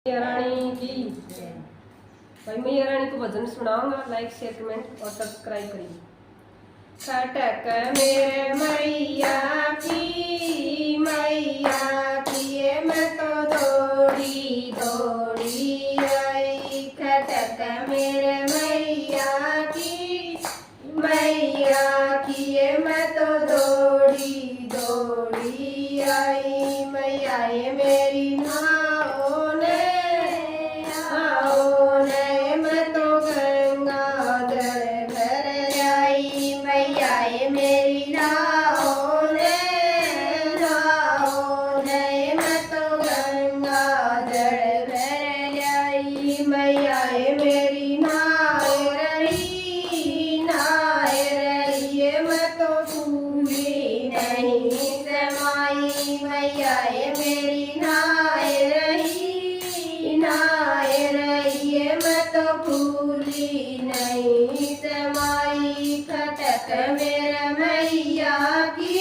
मैया रानी की भाई मैया रानी को भजन सुनाऊंगा। लाइक शेयर कमेंट और सब्सक्राइब करिए। खटक मेरे मैया की ये मैं तो दौड़ी दौड़ी आई। खटक मेरे मैया की ये मैं तो दौड़ी दौड़ी आई। मैया ये मेरी मेरी नाओ ने मैं तो गंगा जल भर लाई। मैया मेरी नाए रही मैं तो भूली नहीं समाई। मैया मेरी नाए रही मैं तो भूली नहीं समाई। खटक मेरा मैया की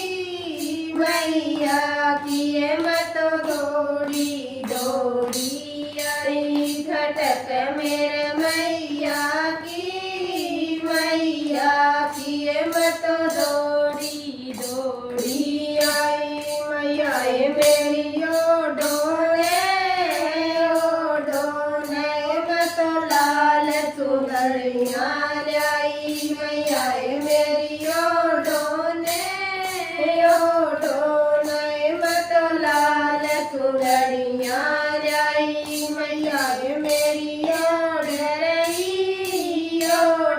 ये मैं तो दौड़ी दौड़ी आई। खटक मेरे मैया की ये मैं तो दौड़ी दौड़ी आई। मैया मेरी ओ डोले मैं तो लाल चुनरिया लाई। मैया मेरी ओ डोले मैं तो लाल चुनरिया लाई। मैया मेरी ओ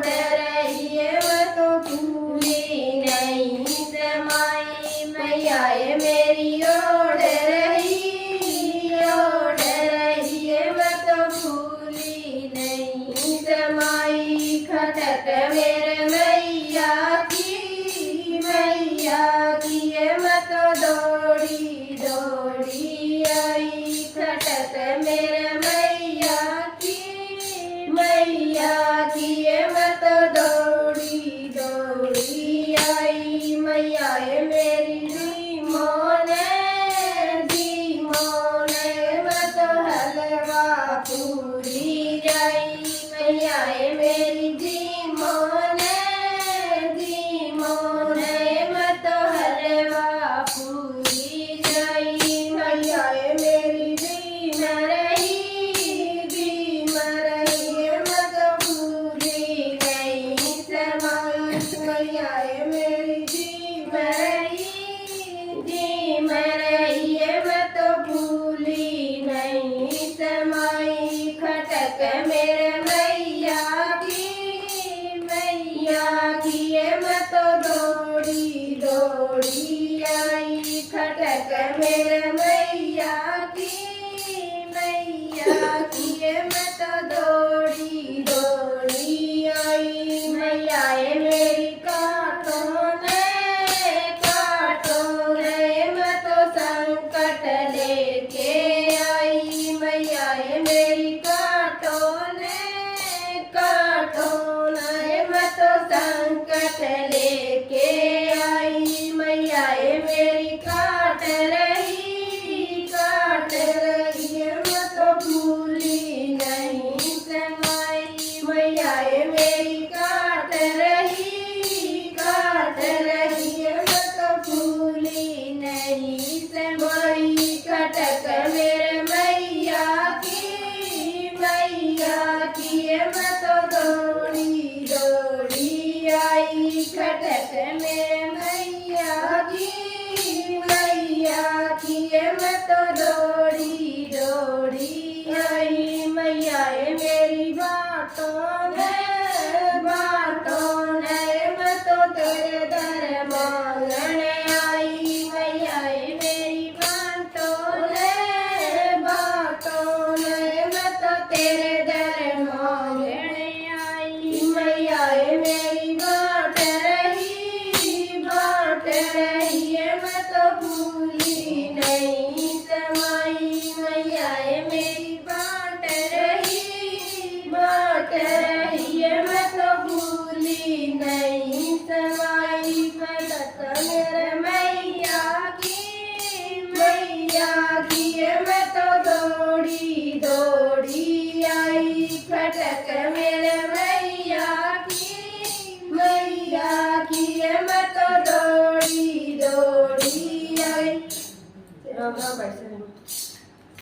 डरही मैं तो भूली नहीं समाई। मैया मेरी ओ डरही मैं तो भूली नहीं समाई। खटक मेरे मैया की ये मैं तो दौड़ी दौड़ी आई। खटक मेरे मैया की ये मैं तो दौड़ी दौड़ी आई। मैया मेरी दी मोने मैं तो हलवा पूरी जाई। मैया मेरी दी मोने मैं तो हलवा पूरी जाई। मैया मेरी दी मरही मैं तो भूली नहीं समाई। मैया मेरी दी मरही मैं तो भूली नहीं समाई। खटक मेरे मैया की ये मैं तो दौड़ी दौड़ी आई। खटक मेरे मैया की ये मैं तो दौड़ी दौड़ी आई। मैया मेरी काटो ने मैं तो संकट लेके आई। मैया मेरी काटो ने मैं तो संकट लेके आई। मैया मेरी काट रही मैं तो भूली नहीं समाई। मैया मेरी काट रही मैं तो भूली नहीं समाई। खटक मेरे मैया की ये मैं तो दौड़ी दौड़ी आई। खटक मेरे मैया की ये मैं तो दौड़ी दौड़ी आई। मैया मेरी बातों ने मैं तो तेरे दर मांगने आई। मैया मेरी बातों ने मैं तो तेरे दर मांगने आई। मैया मेरी बात रही मैं तो भूली नहीं समाई। मैया मेरी बात रही मैं तो भूली नहीं समाई। खटक मेरे मैया की मैं तो दौड़ी दौड़ी के मेरे मैया की मैं तो दौड़ी दौड़ी आई। राम राम भाई साहब।